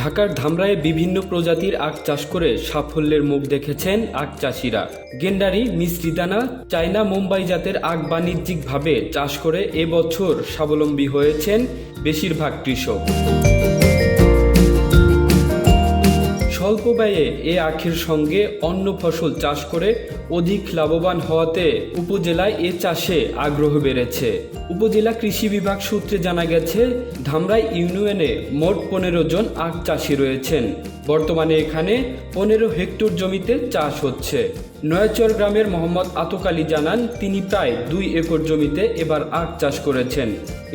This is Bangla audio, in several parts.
ঢাকার ধামরায়ে বিভিন্ন প্রজাতির আখ চাষ করে সাফল্যের মুখ দেখেছেন আখ চাষিরা। গেন্ডারি, মিষ্টি দানা, চায়না, মুম্বাই জাতের আখ বাণিজ্যিকভাবে চাষ করে এবছর স্বাবলম্বী হয়েছেন বেশিরভাগ কৃষক। স্বল্প ব্যয়ে এ আখের সঙ্গে অন্য ফসল চাষ করে অধিক লাভবান হওয়াতে উপজেলায় এ চাষে আগ্রহ বেড়েছে। উপজেলা কৃষি বিভাগ সূত্রে জানা গেছে, ধামরাই ইউনিয়নে মোট 15 জন আখ চাষি রয়েছেন। বর্তমানে এখানে 15 হেক্টর জমিতে চাষ হচ্ছে। নয়াচর গ্রামের মোহাম্মদ আতক আলী জানান, তিনি প্রায় 2 একর জমিতে এবার আখ চাষ করেছেন।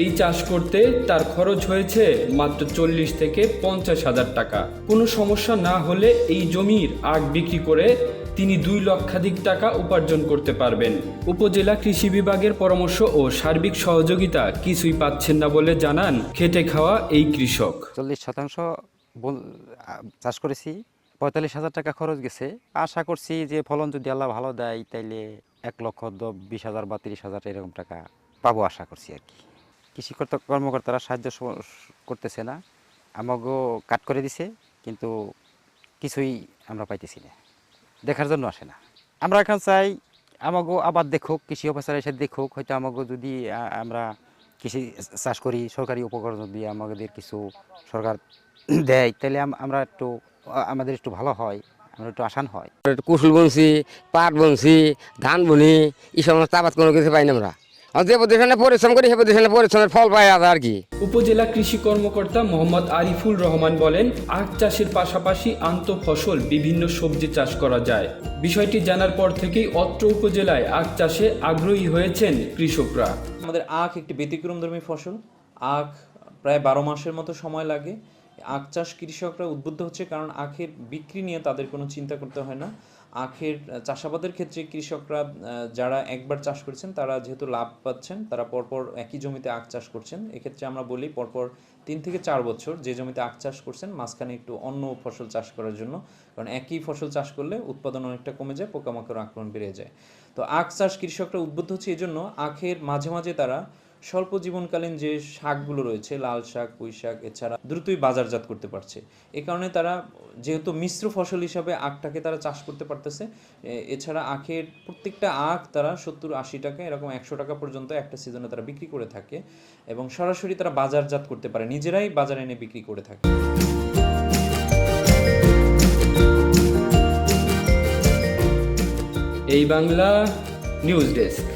এই চাষ করতে তার খরচ হয়েছে মাত্র 40 থেকে 50 হাজার টাকা। কোনো সমস্যা না হলে এই জমির আখ বিক্রি করে তিনি 2 লক্ষাধিক টাকা উপার্জন করতে পারবেন। উপজেলা কৃষি বিভাগের পরামর্শ ও সার্বিক সহযোগিতা কিছুই পাচ্ছেন না বলে জানান খেটে খাওয়া এই কৃষক। 40% চাষ করেছি, 45,000 টাকা খরচ গেছে। আশা করছি যে ফলন যদি আল্লাহ ভালো দেয় তাইলে 1,20,000 বা 30,000 এরকম টাকা পাবো আশা করছি আর কি। কৃষি কর্মকর্তারা সাহায্য করতেছে না, আমাকেও কাট করে দিছে, কিন্তু কিছুই আমরা পাইতেছি না, দেখার জন্য আসে না। আমরা এখন চাই আমাকেও আবার দেখুক, কৃষি অফিসার এসে দেখুক, হয়তো আমাকেও যদি আমরা কৃষি চাষ করি, সরকারি উপকরণ দিয়ে আমাদের কিছু সরকার দেয় তাহলে আমরা একটু আমাদের একটু ভালো হয়, আমরা একটু আসান হয়। কুসুল বুনছি, পাট বুনছি, ধান বুনি, এই সমস্ত আবাদ কোনো কিছু পাই না আমরা। যে প্রতিষ্ঠানে পরিশ্রম করি সে প্রতিষ্ঠানে পরিশ্রমের ফল পাই আর কি। উপজেলা কৃষি কর্মকর্তা মোহাম্মদ আরিফুল রহমান বলেন, আখ চাষের পাশাপাশি আন্তঃফসল বিভিন্ন সবজি চাষ করা যায়। বিষয়টি জানার পর থেকেই অত্র উপজেলায় আখ চাষে আগ্রহী হয়েছেন কৃষকরা। আমাদের আখ একটি ব্যতিক্রমধর্মী ফসল। আখ প্রায় 12 মাসের মতো সময় লাগে। আখ চাষ কৃষকরা উদ্বুদ্ধ হচ্ছে, কারণ আখের বিক্রি নিয়ে তাদের কোনো চিন্তা করতে হয় না। আখের চাষাবাদের ক্ষেত্রে কৃষকরা যারা একবার চাষ করেছেন তারা যেহেতু লাভ পাচ্ছেন, তারা পরপর একই জমিতে আখ চাষ করছেন। এক্ষেত্রে আমরা বলি পরপর 3 থেকে 4 বছর যে জমিতে আখ চাষ করছেন মাঝখানে একটু অন্য ফসল চাষ করার জন্য, কারণ একই ফসল চাষ করলে উৎপাদন অনেকটা কমে যায়, পোকামাকড় আক্রমণ বেড়ে যায়। তো আখ চাষ কৃষকরা উদ্বুদ্ধ হচ্ছে এই জন্য আখের মাঝে মাঝে তারা স্বল্প জীবনকালীন যে শাকগুলো রয়েছে, লাল শাক, পুঁই শাক, এছাড়া দ্রুতই বাজারজাত করতে পারছে। এ কারণে তারা যেহেতু মিশ্র ফসল হিসাবে আখটাকে তারা চাষ করতে পারতেছে। এছাড়া আখের প্রত্যেকটা আখ তারা 70-80 টাকা এরকম 100 টাকা পর্যন্ত একটা সিজনে তারা বিক্রি করে থাকে, এবং সরাসরি তারা বাজারজাত করতে পারে, নিজেরাই বাজারে এনে বিক্রি করে থাকে। এই বাংলা নিউজ ডেস্ক।